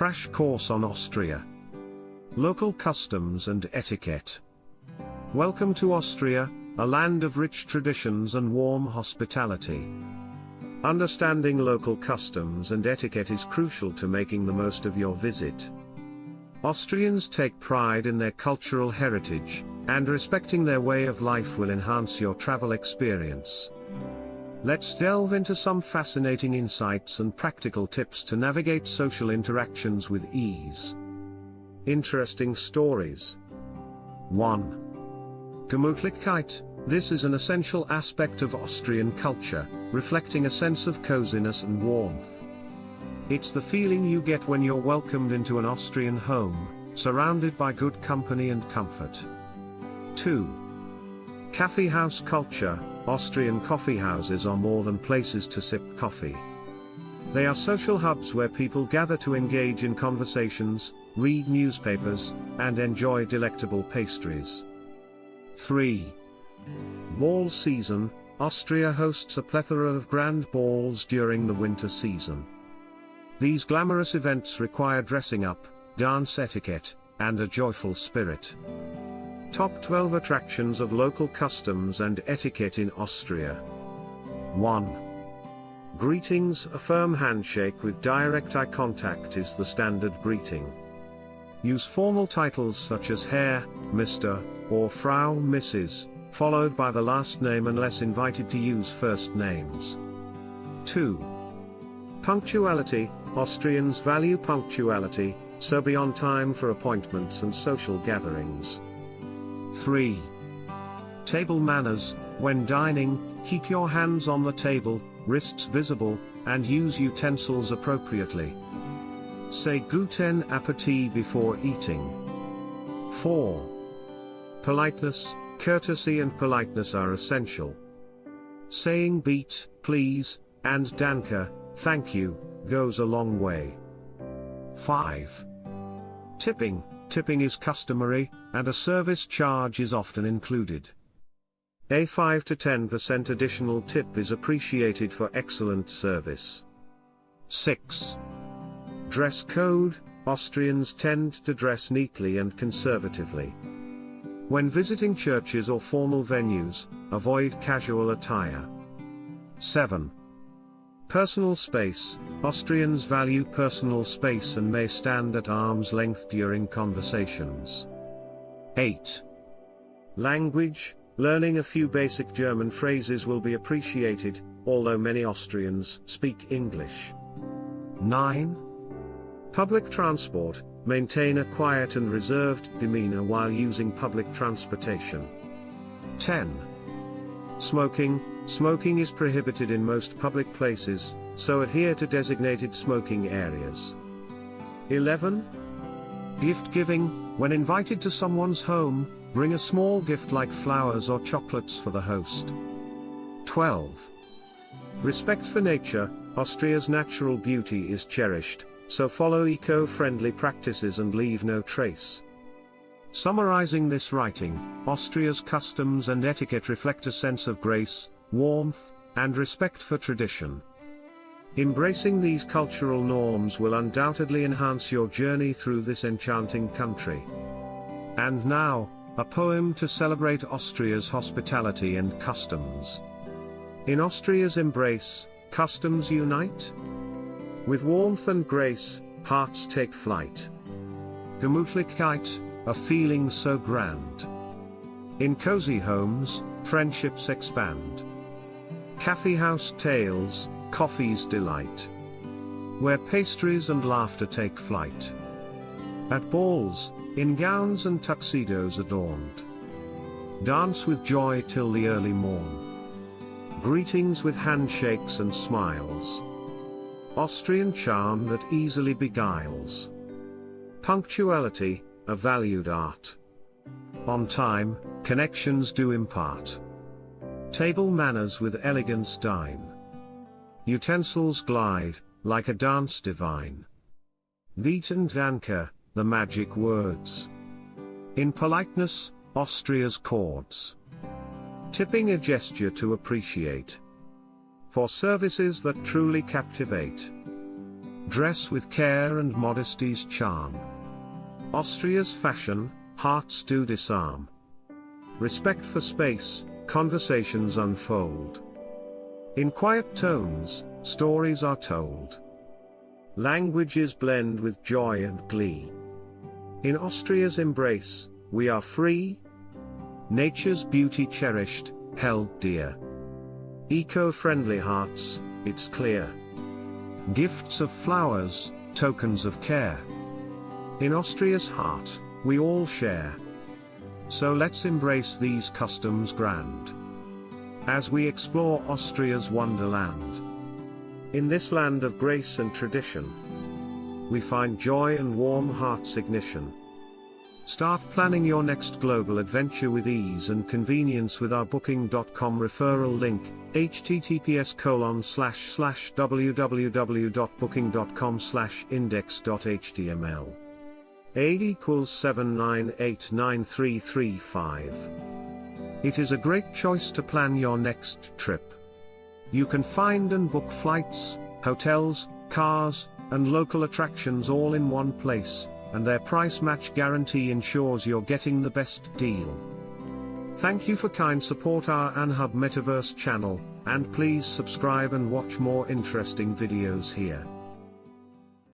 Crash course on Austria. Local customs and etiquette. Welcome to Austria, a land of rich traditions and warm hospitality. Understanding local customs and etiquette is crucial to making the most of your visit. Austrians take pride in their cultural heritage, and respecting their way of life will enhance your travel experience. Let's delve into some fascinating insights and practical tips to navigate social interactions with ease. Interesting stories. 1. Gemütlichkeit. This is an essential aspect of Austrian culture, reflecting a sense of coziness and warmth. It's the feeling you get when you're welcomed into an Austrian home, surrounded by good company and comfort. 2. Kaffeehaus Culture. Austrian coffeehouses are more than places to sip coffee. They are social hubs where people gather to engage in conversations, read newspapers, and enjoy delectable pastries. 3. Ball season. Austria hosts a plethora of grand balls during the winter season. These glamorous events require dressing up, dance etiquette, and a joyful spirit. Top 12 attractions of local customs and etiquette in Austria. 1. Greetings. A firm handshake with direct eye contact is the standard greeting. Use formal titles such as Herr, Mr., or Frau, Mrs., followed by the last name unless invited to use first names. 2. Punctuality. Austrians value punctuality, so be on time for appointments and social gatherings. 3. Table manners. When dining, keep your hands on the table, wrists visible, and use utensils appropriately. Say guten appetit before eating. 4. Politeness. Courtesy and politeness are essential. Saying bitte, please, and danke, thank you, goes a long way. 5. Tipping. Tipping is customary, and a service charge is often included. A 5 to 10% additional tip is appreciated for excellent service. 6. Dress code. Austrians tend to dress neatly and conservatively. When visiting churches or formal venues, avoid casual attire. 7. Personal space. Austrians value personal space and may stand at arm's length during conversations. 8. Language. Learning a few basic German phrases will be appreciated, although many Austrians speak English. 9. Public transport. Maintain a quiet and reserved demeanor while using public transportation. 10. Smoking. Smoking is prohibited in most public places, so adhere to designated smoking areas. 11. Gift giving. When invited to someone's home, bring a small gift like flowers or chocolates for the host. 12. Respect for nature. Austria's natural beauty is cherished, so follow eco-friendly practices and leave no trace. Summarizing this writing, Austria's customs and etiquette reflect a sense of grace, warmth, and respect for tradition. Embracing these cultural norms will undoubtedly enhance your journey through this enchanting country. And now, a poem to celebrate Austria's hospitality and customs. In Austria's embrace, customs unite. With warmth and grace, hearts take flight. Gemütlichkeit, a feeling so grand. In cozy homes, friendships expand. Kaffeehaus tales, coffee's delight. Where pastries and laughter take flight. At balls, in gowns and tuxedos adorned. Dance with joy till the early morn. Greetings with handshakes and smiles. Austrian charm that easily beguiles. Punctuality, a valued art. On time, connections do impart. Table manners with elegance dine. Utensils glide, like a dance divine. Bitte and danke, the magic words. In politeness, Austria's chords. Tipping a gesture to appreciate. For services that truly captivate. Dress with care and modesty's charm. Austria's fashion, hearts do disarm. Respect for space, conversations unfold. In quiet tones, stories are told. Languages blend with joy and glee. In Austria's embrace, we are free. Nature's beauty cherished, held dear. Eco-friendly hearts, it's clear. Gifts of flowers, tokens of care. In Austria's heart, we all share. So let's embrace these customs grand, as we explore Austria's wonderland. In this land of grace and tradition, we find joy and warm heart's ignition. Start planning your next global adventure with ease and convenience with our booking.com referral link, https://www.booking.com/index.html. 8=7989335. It is a great choice to plan your next trip. You can find and book flights, hotels, cars, and local attractions all in one place, and their price match guarantee ensures you're getting the best deal. Thank you for kind support our Anhub Metaverse channel, and please subscribe and watch more interesting videos here.